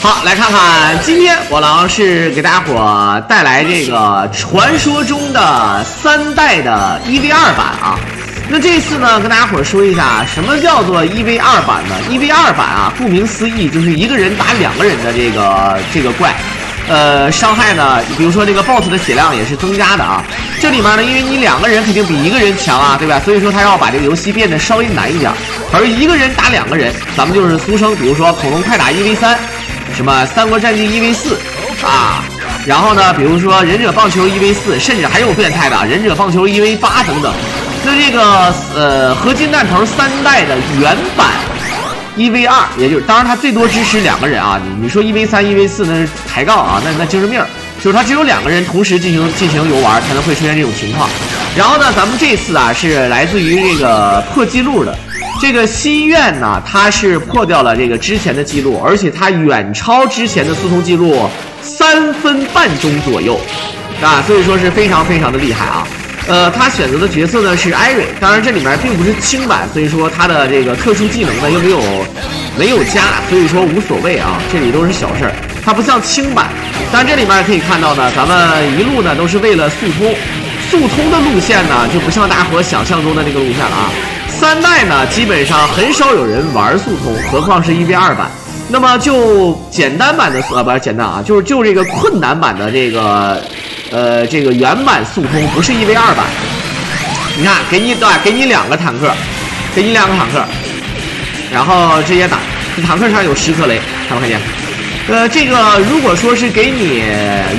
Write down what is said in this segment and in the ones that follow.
好，来看看今天我狼是给大家伙带来这个传说中的3代的1v2版啊。那这次呢，跟大家伙说一下什么叫做1v2版呢？1v2版啊，顾名思义就是一个人打2个人的这个怪。伤害呢，比如说这个 BOSS 的血量也是增加的啊。这里面呢，因为你2个人肯定比1个人强啊，对吧？所以说他要把这个游戏变得稍微难一点。而1个人打2个人，咱们就是俗称，比如说恐龙快打1v3，什么三国战记1v4啊，然后呢，比如说忍者棒球1v4，甚至还有变态的忍者棒球1v8等等。那这个合金弹头3代的原版1v2，也就是当然它最多支持2个人啊。你说1v3、1v4那是抬杠啊，那精神病，就是它只有2个人同时进行游玩才能会出现这种情况。然后呢，咱们这次啊是来自于这个破纪录的。这个心愿呢，它是破掉了这个之前的记录，而且它远超之前的速通记录3分半钟左右啊，所以说是非常非常的厉害啊。他选择的角色呢是艾瑞，当然这里面并不是轻版，所以说他的这个特殊技能呢又没有加，所以说无所谓啊，这里都是小事儿。它不像轻版，但这里面可以看到呢，咱们一路呢都是为了速通的路线呢，就不像大伙想象中的那个路线了啊。3代呢基本上很少有人玩速通，何况是1v2版。那么就简单版的不是简单啊，就这个困难版的这个原版速通不是1v2版。你看，给你2个坦克，然后直接打。这坦克上有10颗雷，看没看见？这个如果说是给你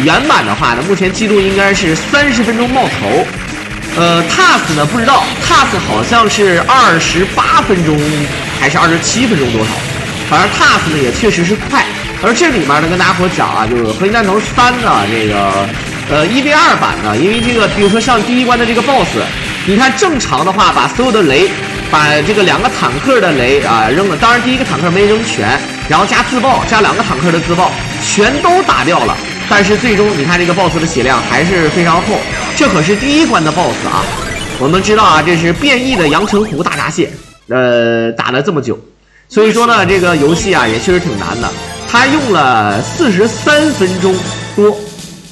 原版的话呢，目前记录应该是30分钟冒头。TAS 呢不知道 ，TAS 好像是28分钟还是27分钟多少，反正 TAS 呢也确实是快。而这里面呢跟大家伙讲啊，就是合金弹头3呢这个1v2版呢，因为这个比如说上第1关的这个 BOSS， 你看正常的话把所有的雷，把这个2个坦克的雷啊扔了，当然第1个坦克没扔全，然后加自爆，加2个坦克的自爆，全都打掉了。但是最终你看这个 BOSS 的血量还是非常厚，这可是第1关的 BOSS 啊。我们知道啊，这是变异的阳澄湖大闸蟹，打了这么久，所以说呢，这个游戏啊也确实挺难的。他用了43分钟多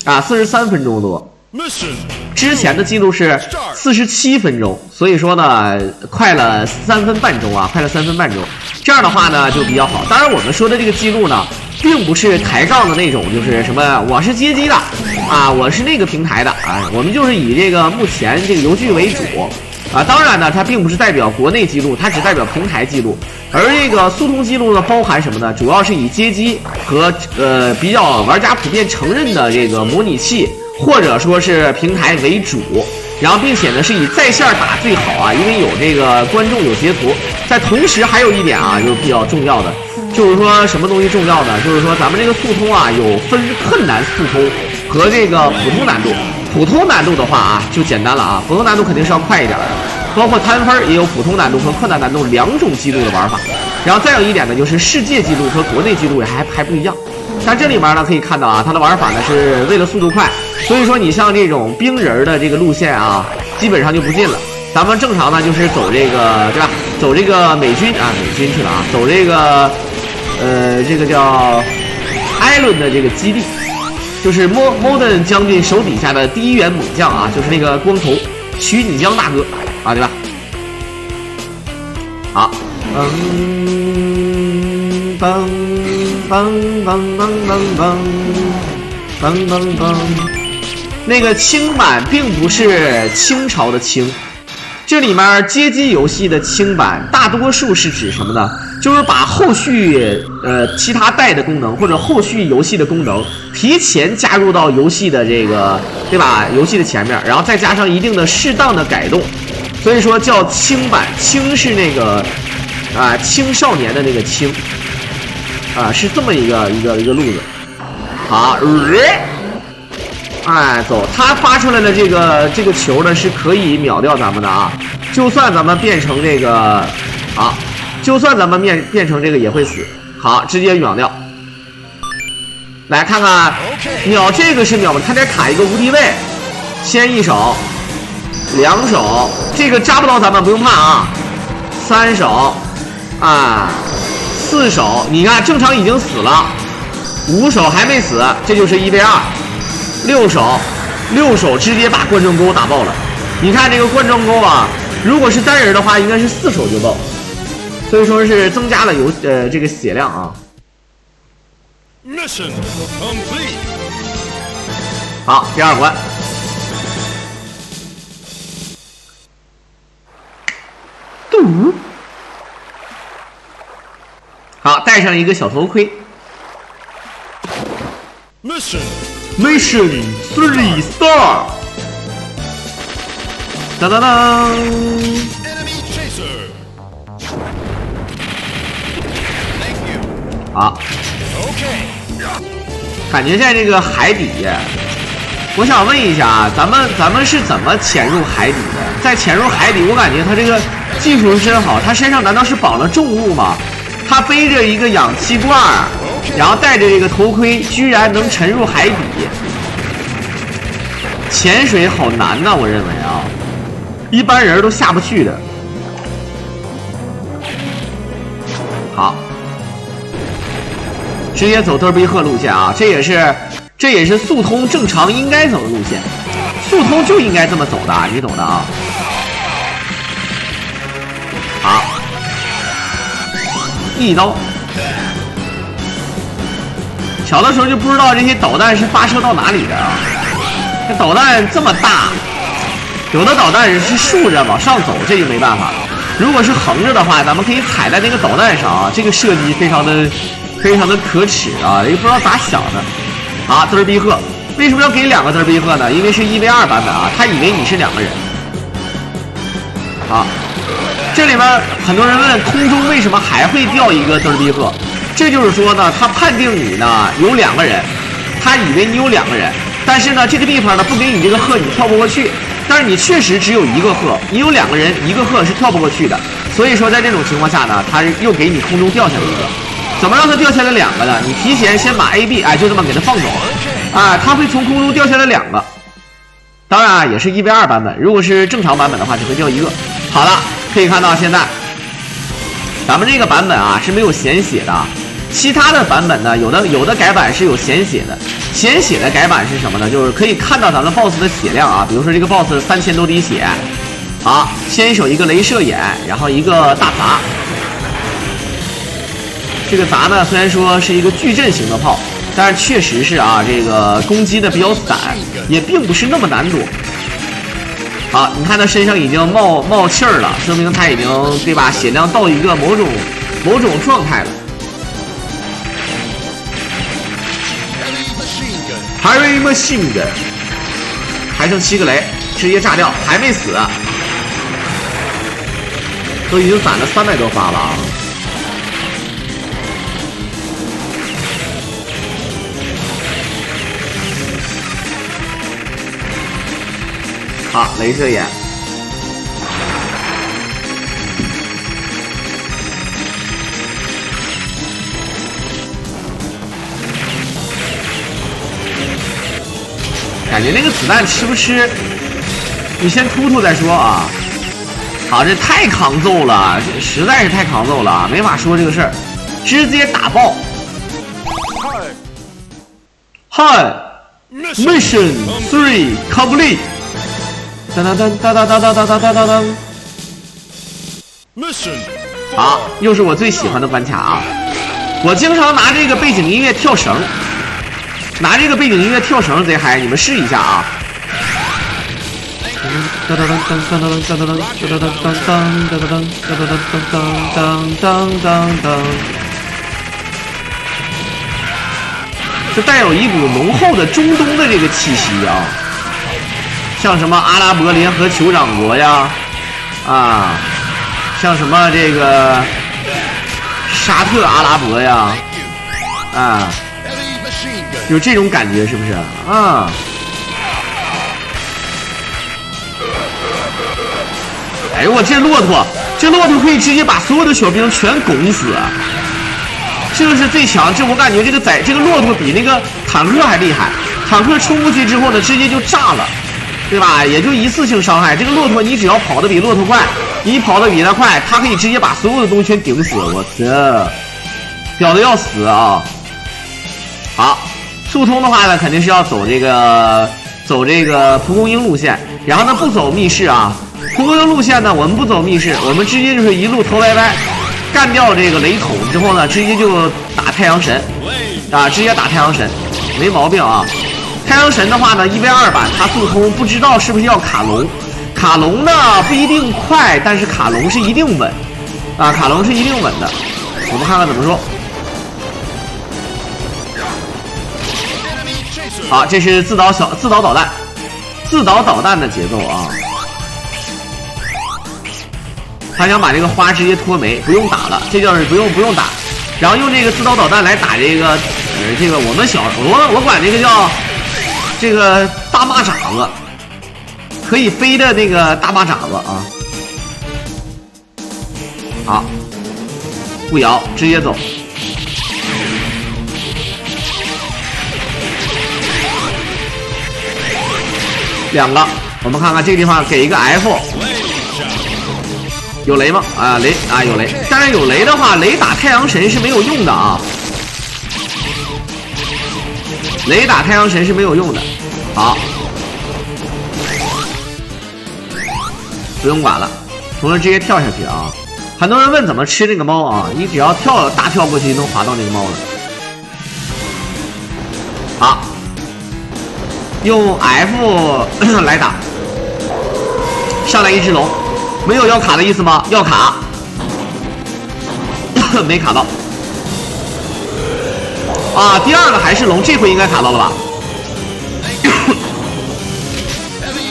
啊，43分钟多。之前的记录是47分钟，所以说呢，快了3分半钟啊，这样的话呢就比较好。当然，我们说的这个记录呢，并不是抬杠的那种，就是什么我是街机的啊，我是那个平台的啊，我们就是以这个目前这个游剧为主啊。当然呢，它并不是代表国内记录，它只代表平台记录。而这个速通记录呢，包含什么呢？主要是以街机和比较玩家普遍承认的这个模拟器，或者说是平台为主，然后并且呢是以在线打最好啊，因为有这个观众有截图。在同时还有一点啊，就是比较重要的，就是说什么东西重要呢？就是说咱们这个速通啊有分困难速通和这个普通难度。普通难度的话啊就简单了啊，普通难度肯定是要快一点的，包括摊分也有普通难度和困难难度2种记录的玩法。然后再有一点呢，就是世界纪录和国内纪录还不一样。但这里面呢可以看到啊，它的玩法呢是为了速度快，所以说你像这种冰人的这个路线啊，基本上就不进了。咱们正常呢就是走这个对吧？走这个美军去了啊，走这个这个叫艾伦的这个基地，就是Modern将军手底下的第1员猛将啊，就是那个光头徐锦江大哥啊，对吧？好，那个轻版并不是清朝的清，这里面街机游戏的轻版大多数是指什么呢？就是把后续其他代的功能或者后续游戏的功能提前加入到游戏的这个对吧？游戏的前面，然后再加上一定的适当的改动，所以说叫轻版。轻是那个青少年的那个青啊，是这么一个路子。好，走，他发出来的这个球呢是可以秒掉咱们的啊，就算咱们变成这个就算咱们变成这个也会死。好，直接秒掉。来看看秒这个是秒，他得卡一个无敌位，先1手2手，这个扎不到咱们不用怕啊。3手4手，你看正常已经死了， 5手还没死，这就是1v2。6手直接把冠状沟打爆了。你看这个冠状沟啊，如果是单人的话，应该是4手就爆，所以说是增加了这个血量啊。Mission complete。好，第2关。好，戴上一个小头盔。Mission 3 star。当当当。Enemy chaser。Thank you。好。OK。感觉在这个海底，我想问一下啊，咱们是怎么潜入海底的？在潜入海底，我感觉他这个技术真好，他身上难道是绑了重物吗？他背着一个氧气罐，然后戴着这个头盔，居然能沉入海底。潜水好难呐，我认为啊，一般人都下不去的。好，直接走德比赫路线啊，这也是速通正常应该走的路线，速通就应该这么走的，你懂的啊。好，一刀。小的时候就不知道这些导弹是发射到哪里的啊。这导弹这么大，有的导弹是竖着往上走，这就没办法了。如果是横着的话，咱们可以踩在那个导弹上啊，这个设计非常的可耻啊，也不知道咋想的。啊，德尔比赫，为什么要给2个德尔比赫呢？因为是1v2版本啊，他以为你是2个人。啊，这里面很多人问空中为什么还会掉一个德尔比赫，这就是说呢，他判定你呢有2个人，他以为你有2个人，但是呢这个地方呢不给你这个赫，你跳不过去，但是你确实只有1个赫，你有2个人，1个赫是跳不过去的，所以说在这种情况下呢，他又给你空中掉下来一个。怎么让它掉下来2个呢？你提前先把 AB 就这么给它放走，它会从空中掉下来2个。当然啊，也是1v2版本，如果是正常版本的话，只会掉1个。好了，可以看到现在咱们这个版本啊是没有鲜血的，其他的版本呢，有的改版是有鲜血的。鲜血的改版是什么呢？就是可以看到咱们 BOSS 的血量啊，比如说这个 BOSS 3000多滴血，好，先手一个镭射眼，然后一个大砸。这个砸呢，虽然说是一个矩阵型的炮，但是确实是啊，这个攻击的比较散，也并不是那么难躲。好，你看他身上已经冒气儿了，说明他已经对吧，血量到一个某种状态了。Heavy Machine Gun， 还剩7个雷，直接炸掉，还没死，都已经攒了300多发了啊。好，镭射眼，感觉那个子弹吃不吃？你先突突再说啊。好，这太抗揍了，这实在是太抗揍了，没法说这个事儿，直接打爆。嗨 ，Mission 3 complete。当当当当当当当当当当当。好，又是我最喜欢的关卡啊！我经常拿这个背景音乐跳绳，贼嗨，你们试一下啊！当当当当当当当当当当当当当当当当当，这带有一股浓厚的中东的这个气息啊！像什么阿拉伯联合酋长国呀，啊，像什么这个沙特阿拉伯呀，啊，有这种感觉是不是啊？哎呦我这骆驼可以直接把所有的小兵全拱死，这个是最强。这我感觉这个骆驼比那个坦克还厉害，坦克冲过去之后呢，直接就炸了。对吧？也就一次性伤害。这个骆驼，你只要跑得比骆驼快，你跑得比它快，它可以直接把所有的东西全顶死。我操，屌的要死啊！好，速通的话呢，肯定是要走这个蒲公英路线，然后呢不走密室啊。蒲公英路线呢，我们不走密室，我们直接就是一路头歪歪，干掉这个雷桶之后呢，直接就打太阳神啊，直接打太阳神，没毛病啊。太阳神的话呢，1v2版它速通，不知道是不是要卡龙。卡龙呢不一定快，但是卡龙是一定稳啊，卡龙是一定稳的。我们看看怎么说。好，这是自导导弹的节奏啊。他想把这个花直接脱没，不用打了，这就是不用打，然后用这个自导导弹来打这个我管这个叫这个大蚂蚱子，可以飞的那个大蚂蚱子啊。好，不摇，直接走。2个，我们看看这个地方给一个 F。有雷吗？啊，雷啊，有雷。当然有雷的话，雷打太阳神是没有用的啊。雷打太阳神是没有用的。好，不用管了，从这直接跳下去啊。很多人问怎么吃这个猫啊？你只要大跳过去就能滑到那个猫了。好，用 F 来打，上来一只龙。没有要卡的意思吗？要卡，没卡到。啊，第2个还是龙，这回应该卡到了吧？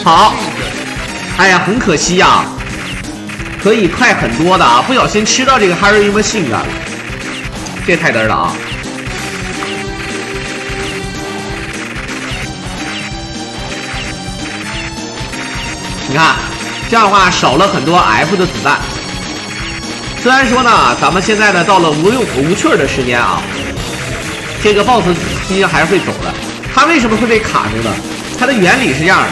好，哎呀，很可惜呀，可以快很多的啊，不小心吃到这个 Harry Machine 了，这太嘚了啊！你看。这样的话少了很多 F 的子弹。虽然说呢，咱们现在呢到了无趣的时间啊，这个 BOSS 毕竟还是会走的。他为什么会被卡住呢？它的原理是这样的，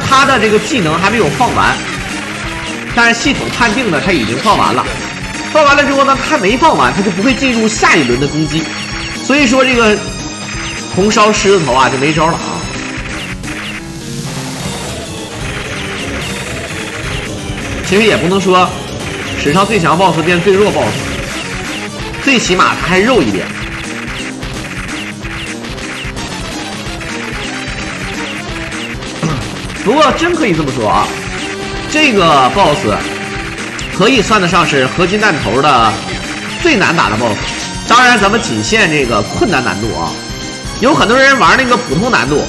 他的这个技能还没有放完，但是系统判定呢他已经放完了。放完了之后呢，他没放完，他就不会进入下一轮的攻击。所以说这个红烧狮子头啊就没招了啊。其实也不能说史上最强 BOSS 变最弱 BOSS， 最起码他还肉一点。不过真可以这么说啊，这个 BOSS 可以算得上是合金弹头的最难打的 BOSS。当然咱们仅限这个困难难度啊，有很多人玩那个普通难度，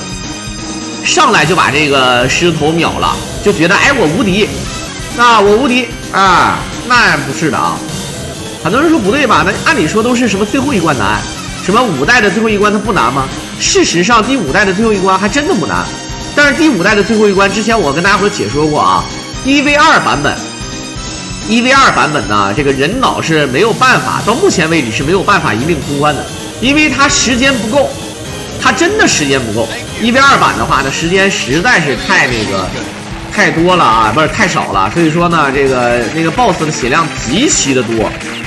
上来就把这个狮子头秒了，就觉得哎我无敌。我无敌啊，那不是的啊！很多人说不对吧？那按理说都是什么最后一关难，什么5代的最后一关它不难吗？事实上，第5代的最后一关还真的不难。但是第5代的最后一关，之前我跟大家伙解说过啊，1v2版本呢，这个人脑是没有办法，到目前为止是没有办法一并通关的，因为它时间不够，它真的时间不够。1v2版的话呢，时间实在是太多了啊，不是太少了，所以说呢，那个 BOSS 的血量极其的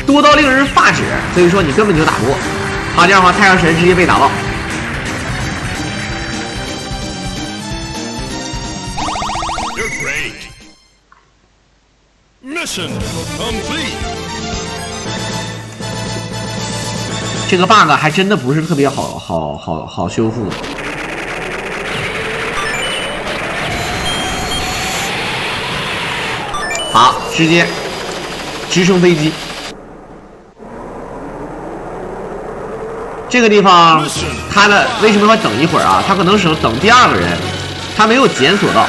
多到令人发指，所以说你根本就打不过。好，这样的话，太阳神直接被打爆。You're great. Mission complete. 这个 bug 还真的不是特别好修复的。好，直接直升飞机。这个地方，他的为什么要等一会儿啊？他可能是等第2个人，他没有检索到，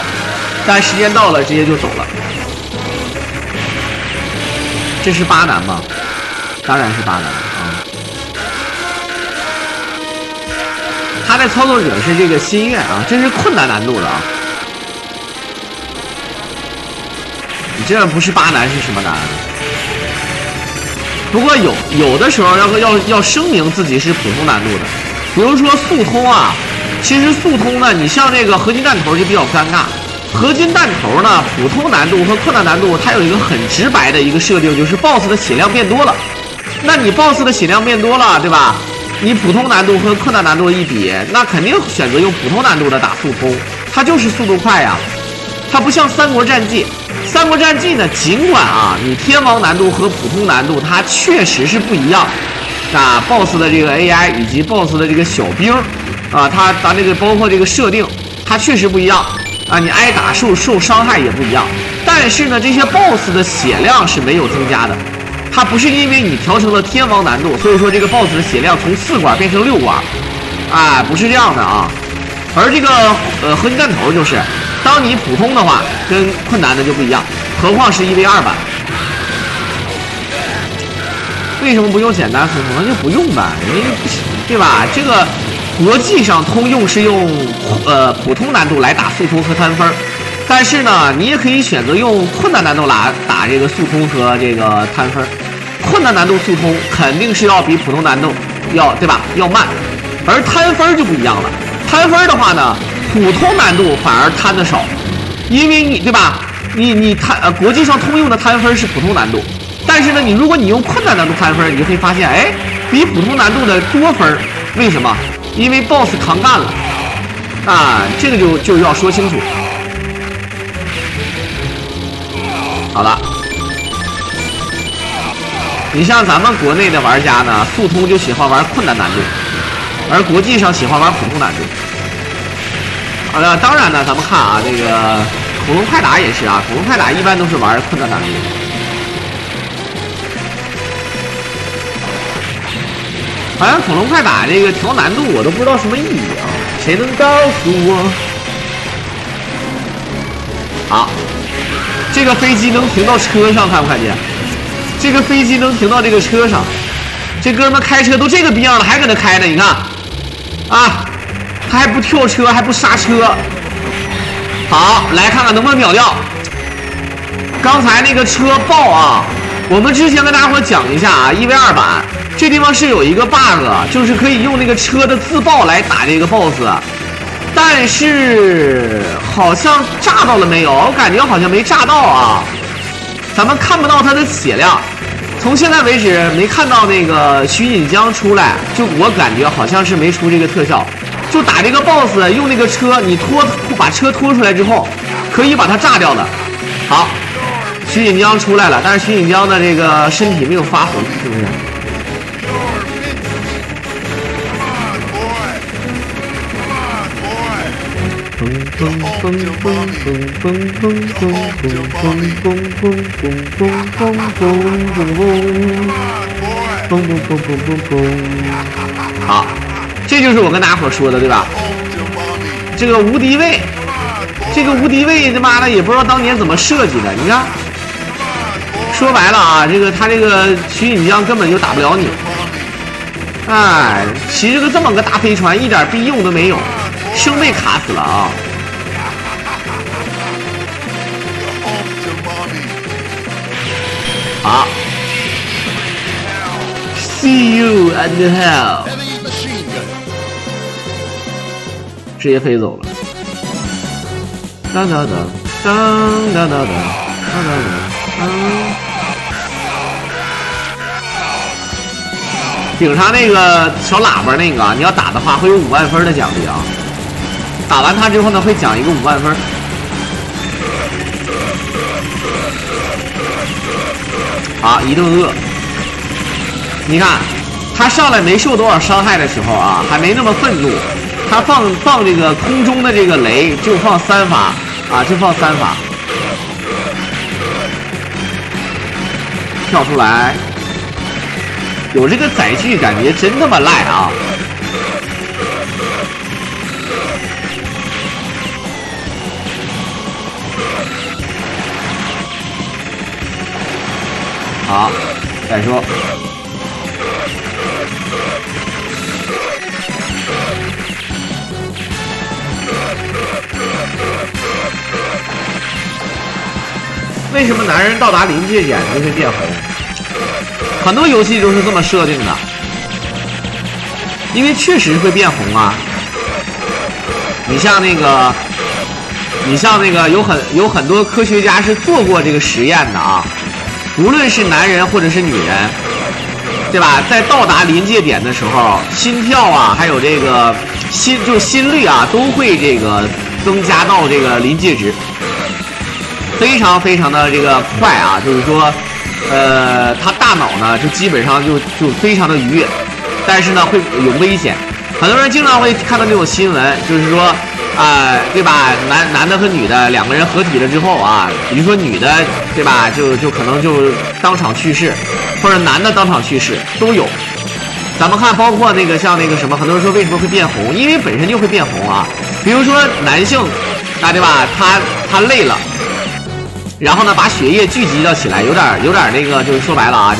但时间到了，直接就走了。这是8难吗？当然是8难啊。他的操作者是这个心愿啊，这是困难难度的啊。你这不是8难是什么难？不过有的时候要声明自己是普通难度的，比如说速通啊。其实速通呢，你像这个合金弹头就比较尴尬。合金弹头呢，普通难度和困难难度它有一个很直白的一个设定，就是 BOSS 的血量变多了。那你 BOSS 的血量变多了，对吧？你普通难度和困难难度一比，那肯定选择用普通难度的打速通，它就是速度快呀。它不像三国战记，三国战记呢，尽管啊，你天王难度和普通难度它确实是不一样，啊 ，BOSS 的这个 AI 以及 BOSS 的这个小兵，啊，它这个包括这个设定，它确实不一样啊，你挨打受伤害也不一样。但是呢，这些 BOSS 的血量是没有增加的。它不是因为你调成了天王难度，所以说这个 BOSS 的血量从4管变成6管，啊，不是这样的啊。而这个合金弹头就是，当你普通的话跟困难的就不一样，何况是1v2版。为什么不用简单速通？那就不用呗，对吧？这个国际上通用是用普通难度来打速通和摊分。但是呢，你也可以选择用困难难度来打这个速通和这个摊分。困难难度速通肯定是要比普通难度要，对吧？要慢，而摊分就不一样了。摊分的话呢，普通难度反而摊的少，因为你对吧？你国际上通用的摊分是普通难度，但是呢，如果你用困难难度摊分，你就会发现，哎，比普通难度的多分。为什么？因为 BOSS 扛干了啊，这个就要说清楚。好了，你像咱们国内的玩家呢，速通就喜欢玩困难难度，而国际上喜欢玩普通难度。好了，当然呢，咱们看啊，这个恐龙快打也是啊，恐龙快打一般都是玩困难难度。好像恐龙快打这个调难度我都不知道什么意义啊，谁能告诉我？好。这个飞机能停到车上，看不看见？这个飞机能停到这个车上，这哥们开车都这个逼样了，还搁那开呢，你看，啊，他还不跳车，还不刹车。好，来看看能不能秒掉。刚才那个车爆啊，我们之前跟大家伙讲一下啊 ，1v2版这地方是有一个 bug， 就是可以用那个车的自爆来打这个 BOSS。但是好像炸到了没有？我感觉好像没炸到啊。咱们看不到它的血量，从现在为止没看到那个徐锦江出来，就我感觉好像是没出这个特效。就打这个 BOSS 用那个车，你把车拖出来之后，可以把它炸掉的。好，徐锦江出来了，但是徐锦江的这个身体没有发红，是不是？好，这就是我跟大家伙说的，对吧？这个无敌位，他妈的也不知道当年怎么设计的。你看，说白了啊，他这个徐锦江根本就打不了你。哎，骑着这么个大飞船，一点屁用都没有，生被卡死了啊！好 ，See you and hell， 直接飞走了。当当当当当当当当当。顶上那个小喇叭那个，你要打的话会有5万分的奖励啊！打完它之后呢，会奖一个5万分。好，一顿饿。你看，他上来没受多少伤害的时候啊，还没那么愤怒。他放这个空中的这个雷，就放3发啊，就放3发。跳出来，有这个载具，感觉真他妈赖啊！好，再说。为什么男人到达临界点就会变红？很多游戏都是这么设定的，因为确实会变红啊。你像那个有很多科学家是做过这个实验的啊。无论是男人或者是女人，对吧？在到达临界点的时候，心跳啊，还有这个心率啊，都会这个增加到这个临界值，非常非常的这个快啊，就是说，他大脑呢就基本上就非常的愉悦，但是呢会有危险。很多人经常会看到这种新闻，就是说。对吧？男的和女的两个人合体了之后啊，比如说女的，对吧？就可能就当场去世，或者男的当场去世都有。咱们看，包括那个像那个什么，很多人说为什么会变红，因为本身就会变红啊。比如说男性啊，对吧？他累了，然后呢把血液聚集了起来，有点那个，就是说白了啊，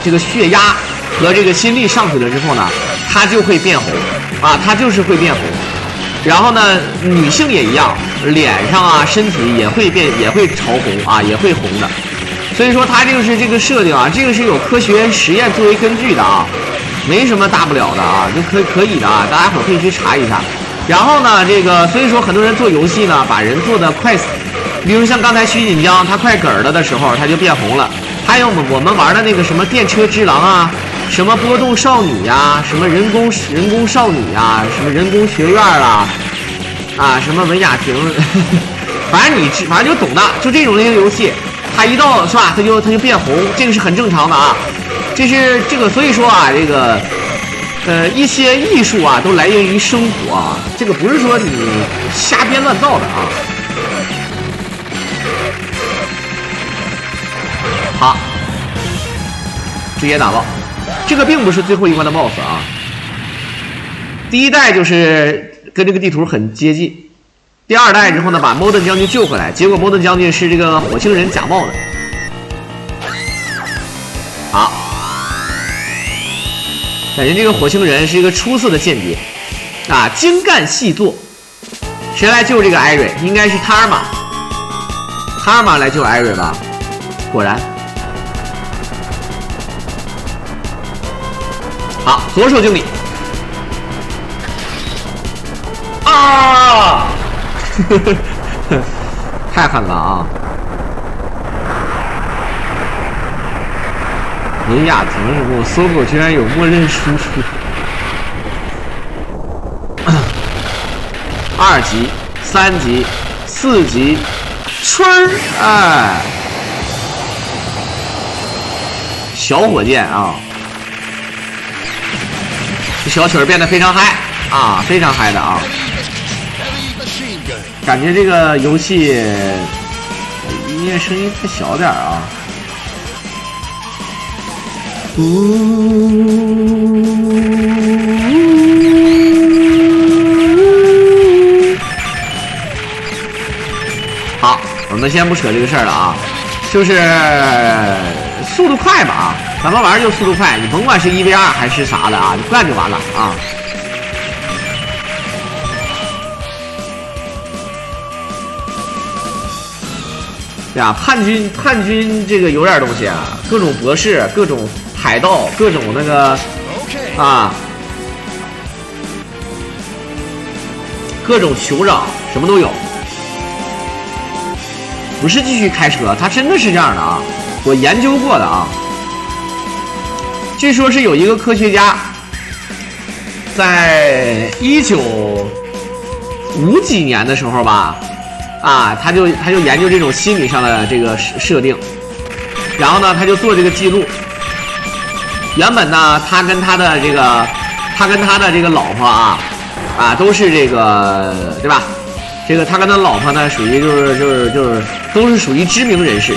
这个血压和这个心率上去了之后呢，它就会变红啊，它就是会变红。然后呢，女性也一样，脸上啊、身体也会潮红啊，也会红的。所以说它就是这个设定啊，这个是有科学实验作为根据的啊，没什么大不了的啊，就可以的啊，大家伙可以去查一下。然后呢，这个所以说很多人做游戏呢，把人做的快死，比如像刚才徐锦江他快嗝了的时候，他就变红了。还有我们玩的那个什么电车之狼啊。什么波动少女呀，什么人工少女呀，什么人工学院啦，啊，什么文雅婷，反正就懂的，就这种类型游戏，它一到是吧，它就变红，这个是很正常的啊。这是这个，所以说啊，这个一些艺术啊，都来源于生活啊，这个不是说你瞎编乱造的啊。好，直接打爆。这个并不是最后一关的 BOSS 啊，第一代就是跟这个地图很接近，第二代之后呢，把 Modern 将军救回来，结果 Modern 将军是这个火星人假冒的。好，感觉这个火星人是一个出色的间谍啊，精干细作。谁来救这个艾瑞？应该是塔尔玛来救艾瑞吧？果然。好，左手敬礼。啊！太狠了啊！文雅婷是不？搜狗居然有默认输出。2级、3级、4级，春儿哎，小火箭啊！这小曲儿变得非常嗨啊，非常嗨的啊！感觉这个游戏音乐声音太小点啊。好，我们先不扯这个事儿了啊，就是速度快吧啊，咱们玩就速度快，你甭管是1v2还是啥的啊，你干就完了啊。对啊，叛军这个有点东西啊，各种博士，各种海盗，各种那个啊，各种酋长，什么都有。不是继续开车，它真的是这样的啊，我研究过的啊。据说是有一个科学家，在1950几年的时候吧。啊，他就研究这种心理上的这个设定，然后呢，他就做这个记录。原本呢，他跟他的这个老婆啊，都是这个对吧？这个他跟他老婆呢，属于就是都是属于知名人士。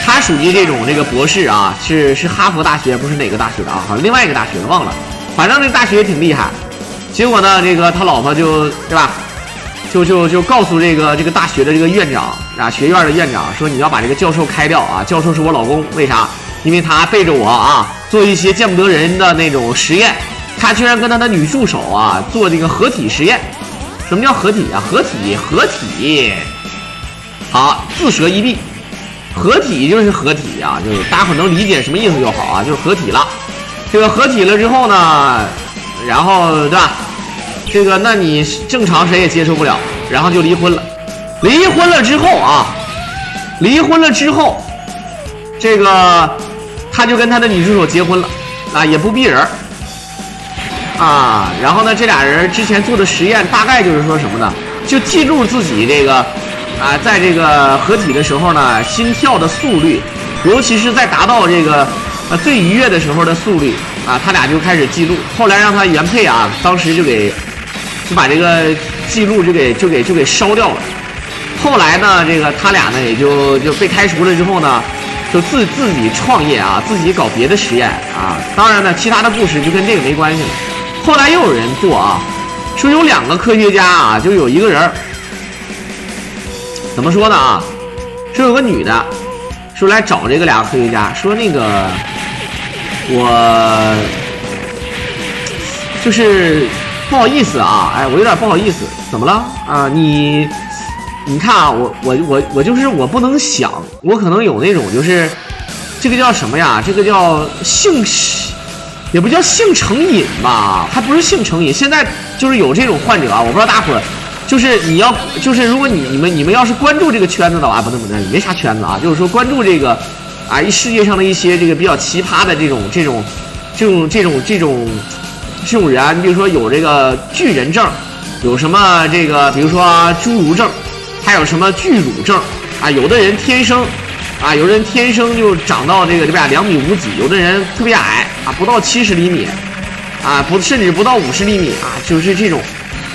他属于这种这个博士啊，是哈佛大学，不是哪个大学的啊，好像另外一个大学的忘了，反正这大学也挺厉害。结果呢，这个他老婆就对吧？就告诉这个大学的这个院长啊，学院的院长说你要把这个教授开掉啊，教授是我老公，为啥？因为他背着我啊做一些见不得人的那种实验，他居然跟他的女助手啊做这个合体实验。什么叫合体啊？合体，好，自蛇一臂，合体就是合体啊，就是大家伙能理解什么意思就好啊，就是合体了。这个合体了之后呢，然后对吧？这个，那你正常谁也接受不了，然后就离婚了。离婚了之后，这个他就跟他的女助手结婚了啊，也不逼人啊。然后呢，这俩人之前做的实验大概就是说什么呢？就记录自己这个啊，在这个合体的时候呢，心跳的速率，尤其是在达到这个最愉悦的时候的速率啊，他俩就开始记录。后来让他原配啊，当时就把这个记录就给烧掉了。后来呢，这个他俩呢也就被开除了之后呢，就自己创业啊，自己搞别的实验啊。当然呢，其他的故事就跟这个没关系了。后来又有人做啊，说有2个科学家啊，就有一个人怎么说呢啊？说有个女的说来找这个2个科学家，说那个我就是不好意思啊，哎，我有点不好意思，怎么了啊？你看啊，我就是我不能想，我可能有那种就是这个叫什么呀？这个叫也不叫性成瘾吧，还不是性成瘾。现在就是有这种患者啊，我不知道大伙儿就是你要就是如果你们要是关注这个圈子的话，不能没啥圈子啊，就是说关注这个啊世界上的一些这个比较奇葩的这种人，比如说有这个巨人症，有什么这个比如说侏儒症。还有什么巨乳症啊？有的人天生啊，有的人天生就长到这个对吧2.5米几，有的人特别矮啊，不到70厘米啊，甚至不到50厘米啊，就是这种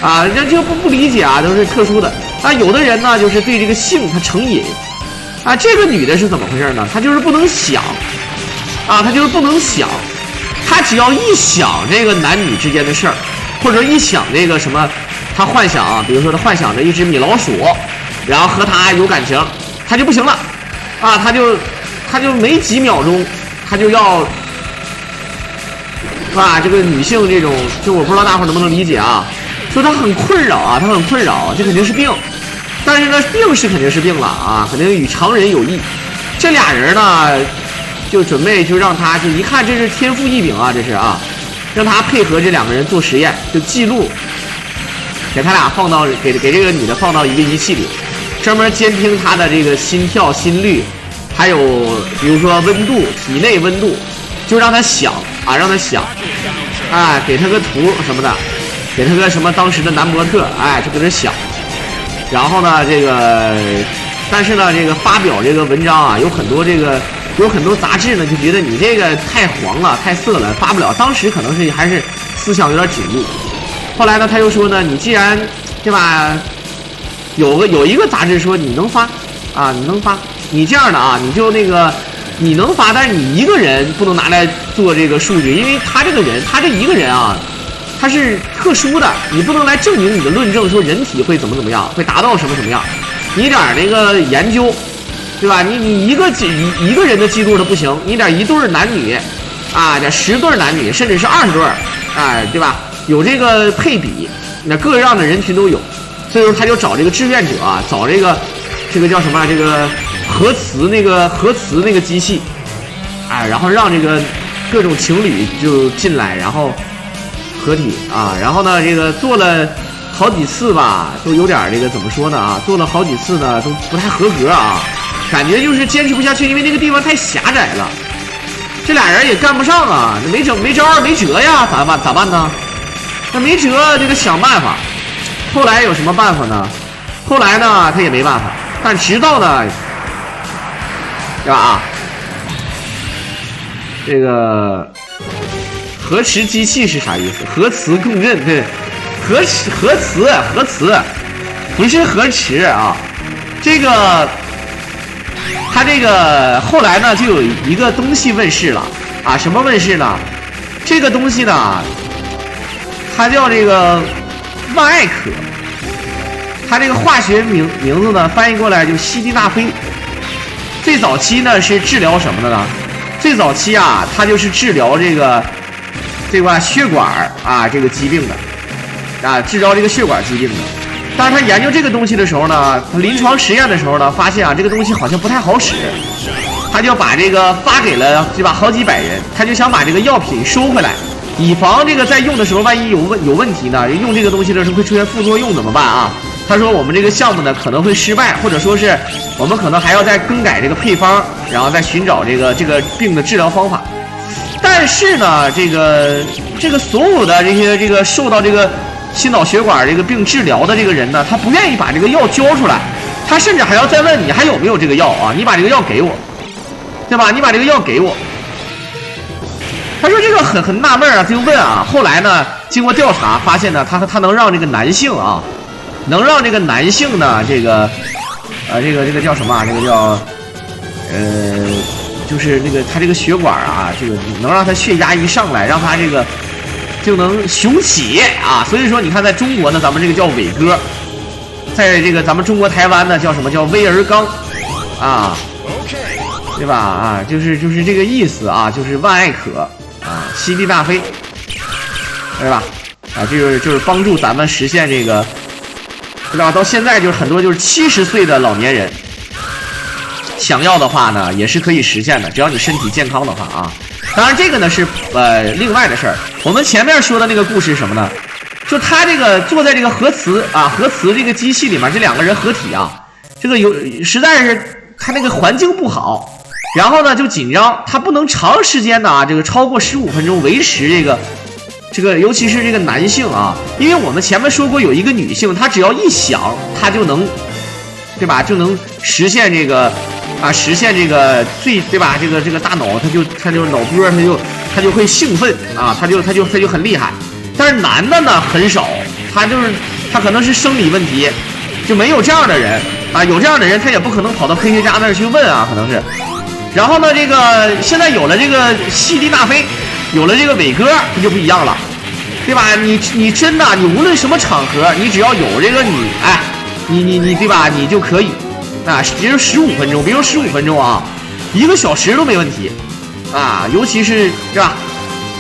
啊，人就不理解啊，都是特殊的啊。有的人呢，就是对这个性他成瘾啊。这个女的是怎么回事呢？她就是不能想啊，她就是不能想，她只要一想这个男女之间的事儿，或者一想这个什么，她幻想啊，比如说她幻想着一只米老鼠。然后和他有感情，他就不行了，啊，他就没几秒钟，他就要，啊，这个女性这种，就我不知道大伙能不能理解啊，说他很困扰啊，他很困扰，这肯定是病，但是呢，病是肯定是病了啊，肯定与常人有异。这俩人呢，就准备就让他就一看这是天赋异禀啊，这是啊，让他配合这2个人做实验，就记录，给他俩放到给这个女的放到一个仪器里。专门监听他的这个心跳、心率，还有比如说温度、体内温度，就让他想啊，让他想，哎，给他个图什么的，给他个什么当时的男模特，哎，就搁这想。然后呢，这个，但是呢，这个发表这个文章啊，有很多杂志呢就觉得你这个太黄了、太色了，发不了。当时可能是还是思想有点紧入。后来呢，他又说呢，你既然对吧？有一个杂志说你能发啊，你能发，你这样的啊，你就那个你能发，但是你一个人不能拿来做这个数据，因为他这一个人啊，他是特殊的，你不能来证明你的论证说人体会怎么样，会达到什么样，你点那个研究，对吧？你一个人的记录都不行，你点1对男女啊，点10对男女，甚至是20对，哎，对吧？有这个配比，那各样的人群都有。所以说他就找这个志愿者啊，找这个叫什么这个核磁那个机器，哎，然后让这个各种情侣就进来，然后合体啊，然后呢这个做了好几次吧，都有点这个怎么说呢啊，做了好几次呢都不太合格啊，感觉就是坚持不下去，因为那个地方太狭窄了，这俩人也干不上啊，没招没辙呀，咋办呢？那没辙就得想办法。后来有什么办法呢？后来呢，他也没办法。但直到呢，对吧啊？这个核磁机器是啥意思？核磁共振，对，核磁，不是核磁啊。这个，他这个后来呢，就有一个东西问世了啊？什么问世呢？这个东西呢，它叫这个。万艾可，它这个化学名字呢，翻译过来就西地那非。最早期呢是治疗什么的呢？最早期啊，它就是治疗这个血管啊这个疾病的，啊治疗这个血管疾病的。但是他研究这个东西的时候呢，他临床实验的时候呢，发现啊这个东西好像不太好使，他就把这个发给了对吧好几百人，他就想把这个药品收回来。以防这个在用的时候万一有问题呢，用这个东西的时候会出现副作用怎么办啊？他说我们这个项目呢可能会失败，或者说是我们可能还要再更改这个配方，然后再寻找这个病的治疗方法。但但是呢，这个所有的这个受到这个心脑血管这个病治疗的这个人呢，他不愿意把这个药交出来，他甚至还要再问你还有没有这个药啊？你把这个药给我，对吧？你把这个药给我。他说这个很纳闷啊，他就问啊。后来呢，经过调查发现呢，他能让这个男性啊，能让这个男性呢，这个叫什么啊？这个叫就是那个他这个血管啊，这个能让他血压一上来，让他这个就能雄起啊。所以说你看，在中国呢，咱们这个叫伟哥，在这个咱们中国台湾呢叫什么叫威尔刚啊，对吧？啊，就是这个意思啊，就是万艾可啊，西地大非，对吧？啊，就是帮助咱们实现这个，对吧？到现在就是很多就是70岁的老年人。想要的话呢，也是可以实现的，只要你身体健康的话啊。当然这个呢是另外的事儿。我们前面说的那个故事是什么呢？就他这个坐在这个核磁这个机器里面，这两个人合体啊，这个实在是他那个环境不好，然后呢就紧张，他不能长时间的啊，这个超过15分钟维持这个，尤其是这个男性啊，因为我们前面说过有一个女性，她只要一想，她就能，对吧？就能实现这个。啊，实现这个对吧？这个大脑，它就脑波，它就会兴奋啊，它就很厉害。但是男的呢很少，他可能是生理问题，就没有这样的人啊。有这样的人，他也不可能跑到科学家那儿去问啊，可能是。然后呢，这个现在有了这个西地那非，有了这个伟哥，他就不一样了，对吧？你真的，你无论什么场合，你只要有这个你对吧？你就可以。啊，别说15分钟，别说15分钟啊，1个小时都没问题啊。尤其是吧，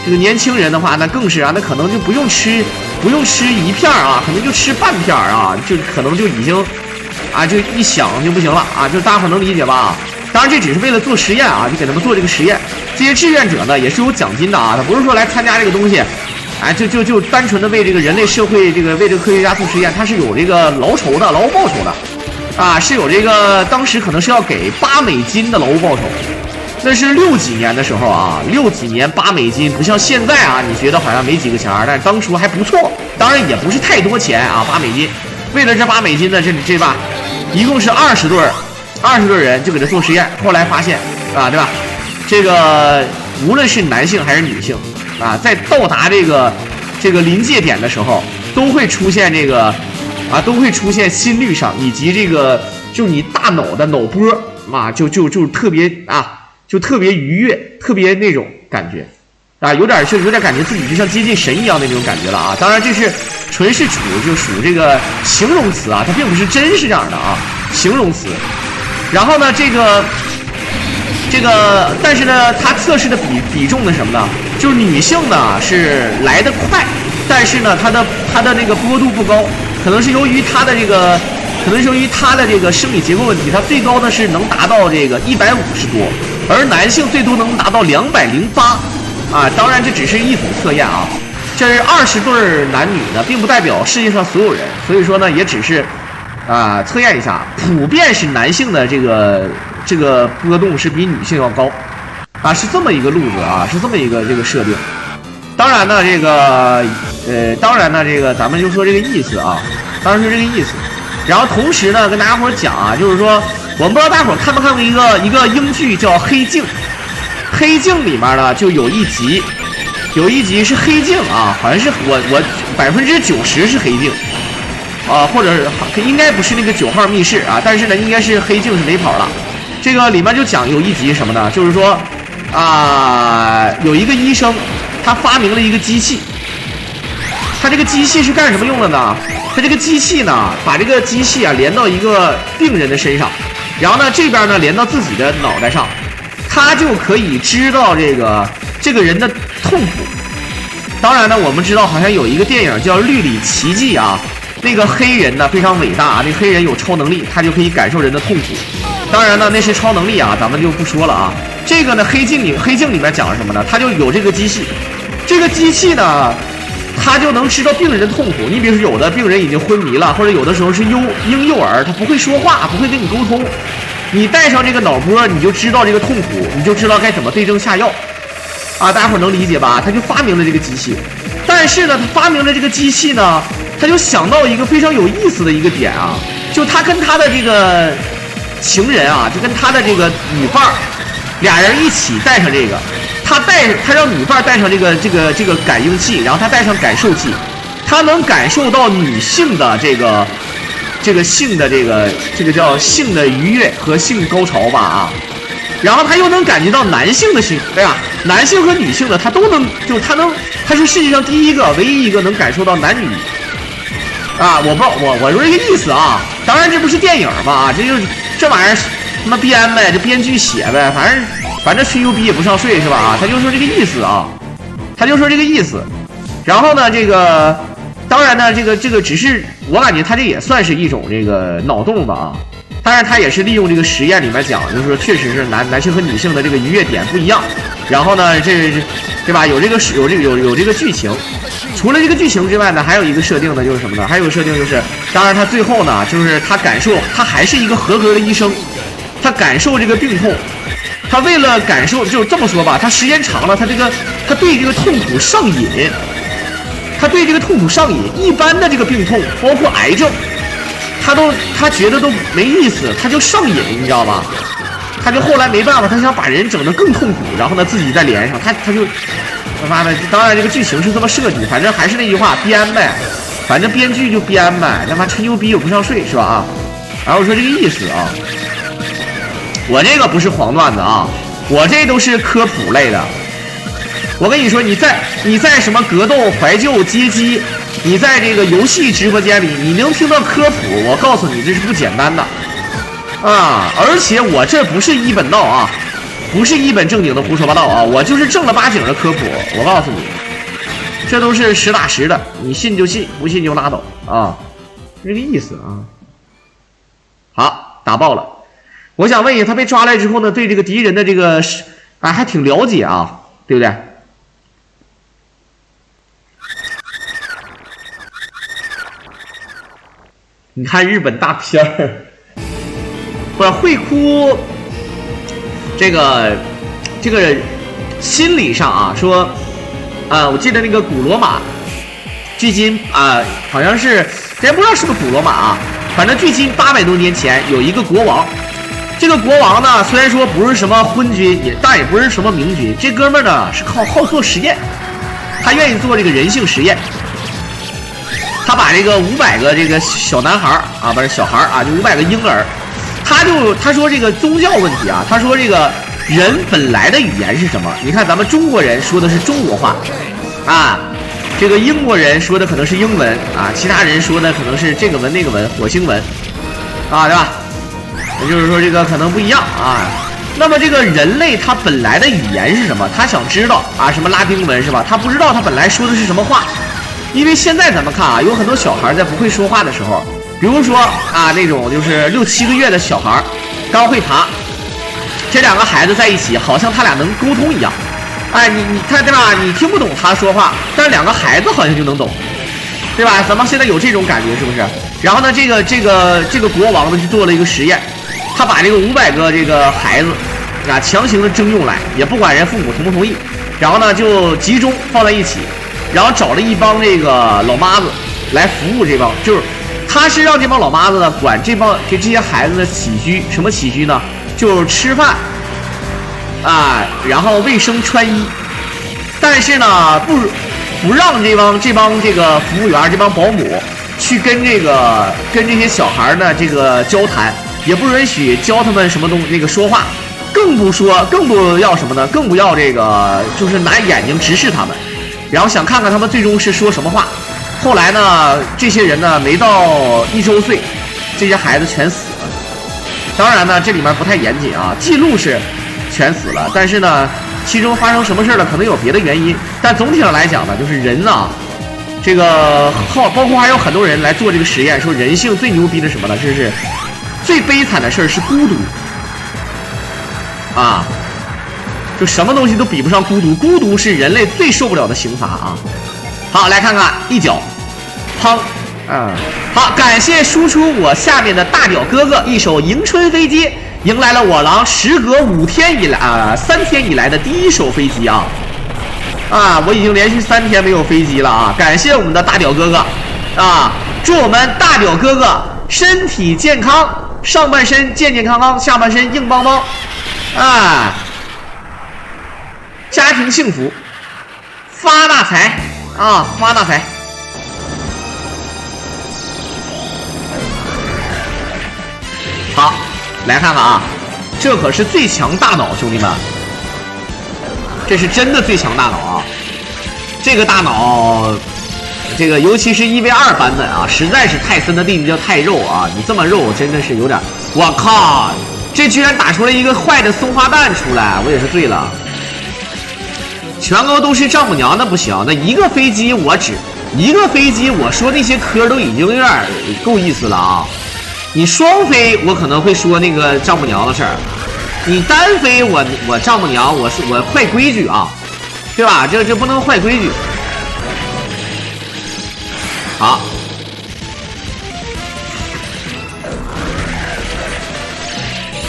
这个年轻人的话，那更是啊，那可能就不用吃一片啊，可能就吃半片啊，就可能就已经啊，就一想就不行了啊，就大家可能理解吧。当然这只是为了做实验啊，就给他们做这个实验。这些志愿者呢也是有奖金的啊，他不是说来参加这个东西，哎，就单纯的为这个人类社会为这个科学家做实验，他是有这个劳务报酬的。啊，是有这个，当时可能是要给$8的劳务报酬，那是60几年的时候啊，60几年$8，不像现在啊，你觉得好像没几个钱，但是当初还不错，当然也不是太多钱啊，$8，为了这$8呢，这吧，一共是20对人就给他做实验，后来发现啊，对吧？这个无论是男性还是女性啊，在到达这个临界点的时候，都会出现这个。啊，都会出现心率上以及这个，就是你大脑的脑波啊，就特别啊，就特别愉悦，特别那种感觉啊，有点感觉自己就像接近神一样的那种感觉了啊。当然这是纯是就属这个形容词啊，它并不是真是这样的啊，形容词。然后呢，这个，但是呢，它测试的比重的什么呢？就是女性呢是来得快，但是呢，它的那个波度不高。可能是由于它的这个生理结构问题，它最高的是能达到这个150多，而男性最多能达到208啊。当然这只是一组测验啊，这是20对男女呢，并不代表世界上所有人，所以说呢也只是啊测验一下，普遍是男性的这个波动是比女性要高啊，是这么一个路子啊，是这么一个这个设定。当然呢，这个咱们就说这个意思啊，当然是这个意思。然后同时呢，跟大家伙讲啊，就是说，我们不知道大伙看没看过一个英剧叫《黑镜》，《黑镜》里面呢就有一集是黑镜啊，好像是我90%是黑镜啊，或者应该不是那个9号密室啊，但是呢应该是黑镜是没跑了。这个里面就讲有一集什么呢？就是说啊，有一个医生。他发明了一个机器，他这个机器是干什么用的呢？他这个机器呢，把这个机器啊连到一个病人的身上，然后呢这边呢连到自己的脑袋上，他就可以知道这个人的痛苦。当然呢，我们知道好像有一个电影叫《绿里奇迹》啊，那个黑人呢非常伟大啊，那黑人有超能力，他就可以感受人的痛苦。当然呢，那是超能力啊，咱们就不说了啊。这个呢，黑镜里面讲了什么呢？它就有这个机器，这个机器呢，它就能知道病人的痛苦。你比如说，有的病人已经昏迷了，或者有的时候是婴幼儿，他不会说话，不会跟你沟通。你带上这个脑波，你就知道这个痛苦，你就知道该怎么对症下药。啊，大家伙能理解吧？他就发明了这个机器，但是呢，他发明了这个机器呢，他就想到一个非常有意思的一个点啊，就他跟他的这个情人啊，就跟他的这个女伴儿，俩人一起带上这个，他让女伴带上这个感应器，然后他带上感受器，他能感受到女性的这个性的这个叫性的愉悦和性高潮吧啊。然后他又能感觉到男性的性，对吧？男性和女性的他都能，就是他是世界上唯一一个能感受到男女啊！我不知道，我说这个意思啊。当然这不是电影嘛啊，这玩意儿他妈编呗，这编剧写呗，反正吹牛逼也不上税是吧啊？他就说这个意思啊，他就说这个意思。然后呢，这个当然呢，这个只是我感觉他这也算是一种这个脑洞吧啊。当然，他也是利用这个实验里面讲，就是说，确实是男性和女性的这个愉悦点不一样。然后呢，对吧？有这个剧情。除了这个剧情之外呢，还有一个设定呢，就是什么呢？还有个设定就是，当然他最后呢，就是他感受，他还是一个合格的医生，他感受这个病痛，他为了感受，就这么说吧，他时间长了，他对这个痛苦上瘾，一般的这个病痛，包括癌症。他觉得都没意思，他就上瘾，你知道吧？他就后来没办法，他想把人整得更痛苦，然后呢自己再连上，他就他妈的，当然这个剧情是这么设计，反正还是那句话，编呗，反正编剧就编呗，他妈吹牛逼又不上税是吧啊？然后我说这个意思啊，我这个不是黄段子啊，我这都是科普类的。我跟你说，你在什么格斗、怀旧、街机，你在这个游戏直播间里，你能听到科普，我告诉你这是不简单的啊！而且我这不是一本道啊，不是一本正经的胡说八道啊，我就是正儿八经的科普，我告诉你，这都是实打实的，你信就信，不信就拉倒啊，这个意思啊。好，打爆了。我想问一下，他被抓来之后呢，对这个敌人的这个还挺了解啊，对不对？你看日本大片儿，不是会哭。这个心理上啊，说我记得那个古罗马，距今好像是，咱不知道是不是古罗马啊，反正距今800多年前有一个国王。这个国王呢，虽然说不是什么昏君，但也不是什么明君，这哥们儿呢是好做实验，他愿意做这个人性实验。他把这个500个这个小男孩啊，不是小孩啊，就500个婴儿，他说这个宗教问题啊，他说这个人本来的语言是什么？你看咱们中国人说的是中国话啊，这个英国人说的可能是英文啊，其他人说的可能是这个文那个文，火星文啊，对吧？也就是说这个可能不一样啊。那么这个人类他本来的语言是什么？他想知道啊，什么拉丁文是吧？他不知道他本来说的是什么话。因为现在咱们看啊，有很多小孩在不会说话的时候，比如说啊那种就是6、7个月的小孩刚会爬，这两个孩子在一起，好像他俩能沟通一样。哎，你看对吧？你听不懂他说话，但是两个孩子好像就能懂，对吧？咱们现在有这种感觉是不是？然后呢，这个国王呢就做了一个实验，他把这个500个这个孩子啊强行的征用来，也不管人父母同不同意，然后呢就集中放在一起。然后找了一帮这个老妈子来服务这帮，就是他是让这帮老妈子呢管给这些孩子的起居，什么起居呢？就是吃饭啊，然后卫生穿衣。但是呢，不让这帮这个服务员、这帮保姆去跟这些小孩呢这个交谈，也不允许教他们什么那个说话，更不要什么呢？更不要这个就是拿眼睛直视他们。然后想看看他们最终是说什么话。后来呢，这些人呢没到1周岁，这些孩子全死了。当然呢，这里面不太严谨啊，记录是全死了，但是呢，其中发生什么事了，可能有别的原因。但总体上来讲呢，就是人啊，这个包括还有很多人来做这个实验，说人性最牛逼的什么呢？就是最悲惨的事是孤独啊。就什么东西都比不上孤独，孤独是人类最受不了的刑罚啊！好，来看看一脚，砰，好，感谢输出我下面的大屌哥哥一首《迎春飞机》，迎来了我郎时隔3天以来的第一首飞机啊！啊！我已经连续3天没有飞机了啊！感谢我们的大屌哥哥啊！祝我们大屌哥哥身体健康，上半身健健康康，下半身硬邦邦，啊！家庭幸福，发大财啊！发大财！好，来看看啊，这可是最强大脑，兄弟们，这是真的最强大脑啊！这个大脑，这个尤其是1v2版本啊，实在是泰森的弟弟叫太肉啊！你这么肉，真的是有点，我靠，这居然打出了一个坏的松花蛋出来，我也是醉了。全高都是丈母娘，那不行，那一个飞机我说那些科都已经有点够意思了啊！你双飞我可能会说那个丈母娘的事儿，你单飞我丈母娘我坏规矩啊，对吧？这不能坏规矩。好，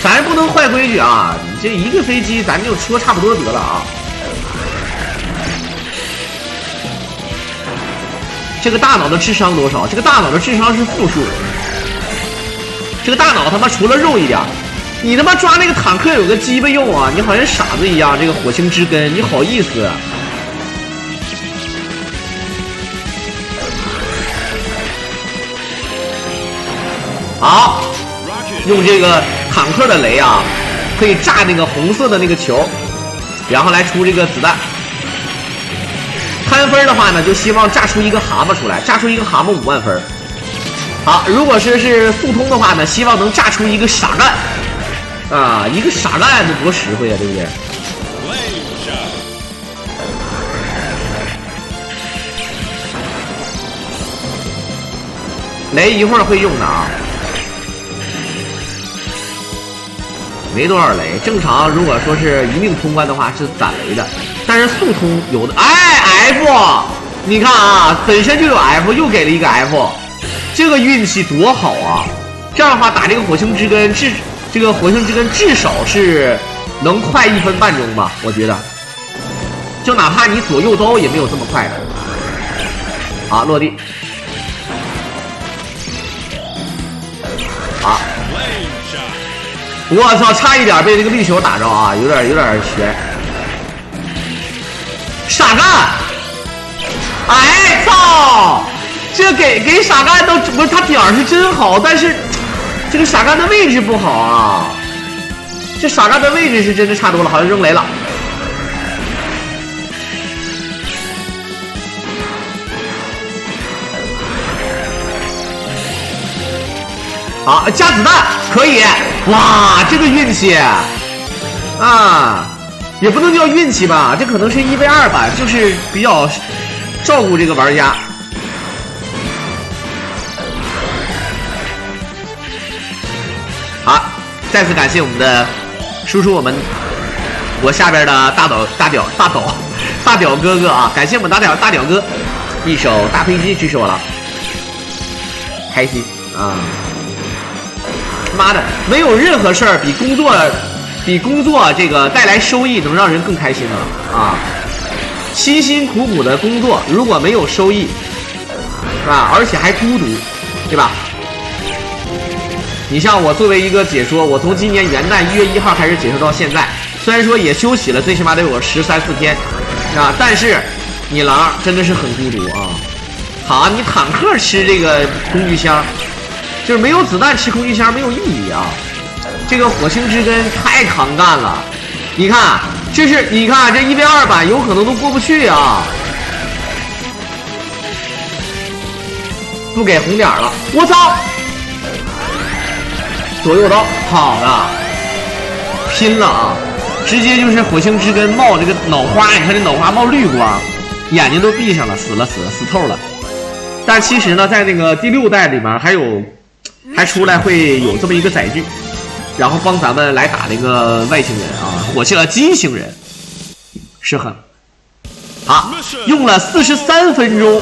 咱不能坏规矩啊！你这一个飞机咱就说差不多得了啊。这个大脑的智商多少？这个大脑的智商是负数。这个大脑他妈除了肉一点，你他妈抓那个坦克有个鸡巴用啊！你好像傻子一样。这个火星之根，你好意思？好，用这个坦克的雷啊，可以炸那个红色的那个球，然后来出这个子弹。摊分的话呢，就希望炸出一个蛤蟆出来，炸出一个蛤蟆5万分。好，如果是速通的话呢，希望能炸出一个傻干啊，一个傻干这多实惠啊，对不对？雷一会儿会用的啊，没多少雷，正常如果说是一命通关的话是攒雷的，但是速通有的F， 你看啊，本身就有 F， 又给了一个 F。这个运气多好啊！这样的话打这个火星之根至少是能快1分半钟吧，我觉得。就哪怕你左右刀也没有这么快的。好，落地。好。我操，差一点被这个绿球打着啊，有点悬。傻干！哎操！这给傻干都不是，他点儿是真好，但是这个傻干的位置不好啊。这傻干的位置是真的差多了，好像扔雷了。好，加子弹可以，哇，这个运气啊，也不能叫运气吧，这可能是1v2版，就是比较照顾这个玩家。好，再次感谢我们的叔叔，我下边的大屌哥哥啊，感谢我们大屌哥，一手大飞机支持我了，开心啊！妈的，没有任何事儿比工作这个带来收益能让人更开心了啊！辛辛苦苦的工作如果没有收益，是吧？而且还孤独，对吧？你像我作为一个解说，我从今年元旦1月1号开始解说到现在，虽然说也休息了，最起码得有13、14天啊，但是你狼真的是很孤独啊。好，你坦克吃这个工具箱，就是没有子弹吃工具箱没有意义啊。这个火星之根太扛干了，你看这 1v2版有可能都过不去啊。不给红点了，我操！左右刀，好的，拼了啊！直接就是火星之根冒这个脑花，你看这脑花冒绿光，眼睛都闭上了，死透了。但其实呢，在那个第6代里面还出来会有这么一个载具，然后帮咱们来打那个外星人啊，畸形人，是很好，用了43分钟。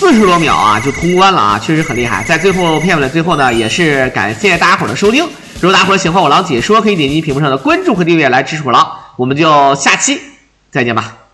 40多秒啊就通关了啊，确实很厉害。在片尾的最后呢，也是感谢大家伙的收听。如果大家伙喜欢我狼解说，可以点击屏幕上的关注和订阅来支持我狼。我们就下期再见吧。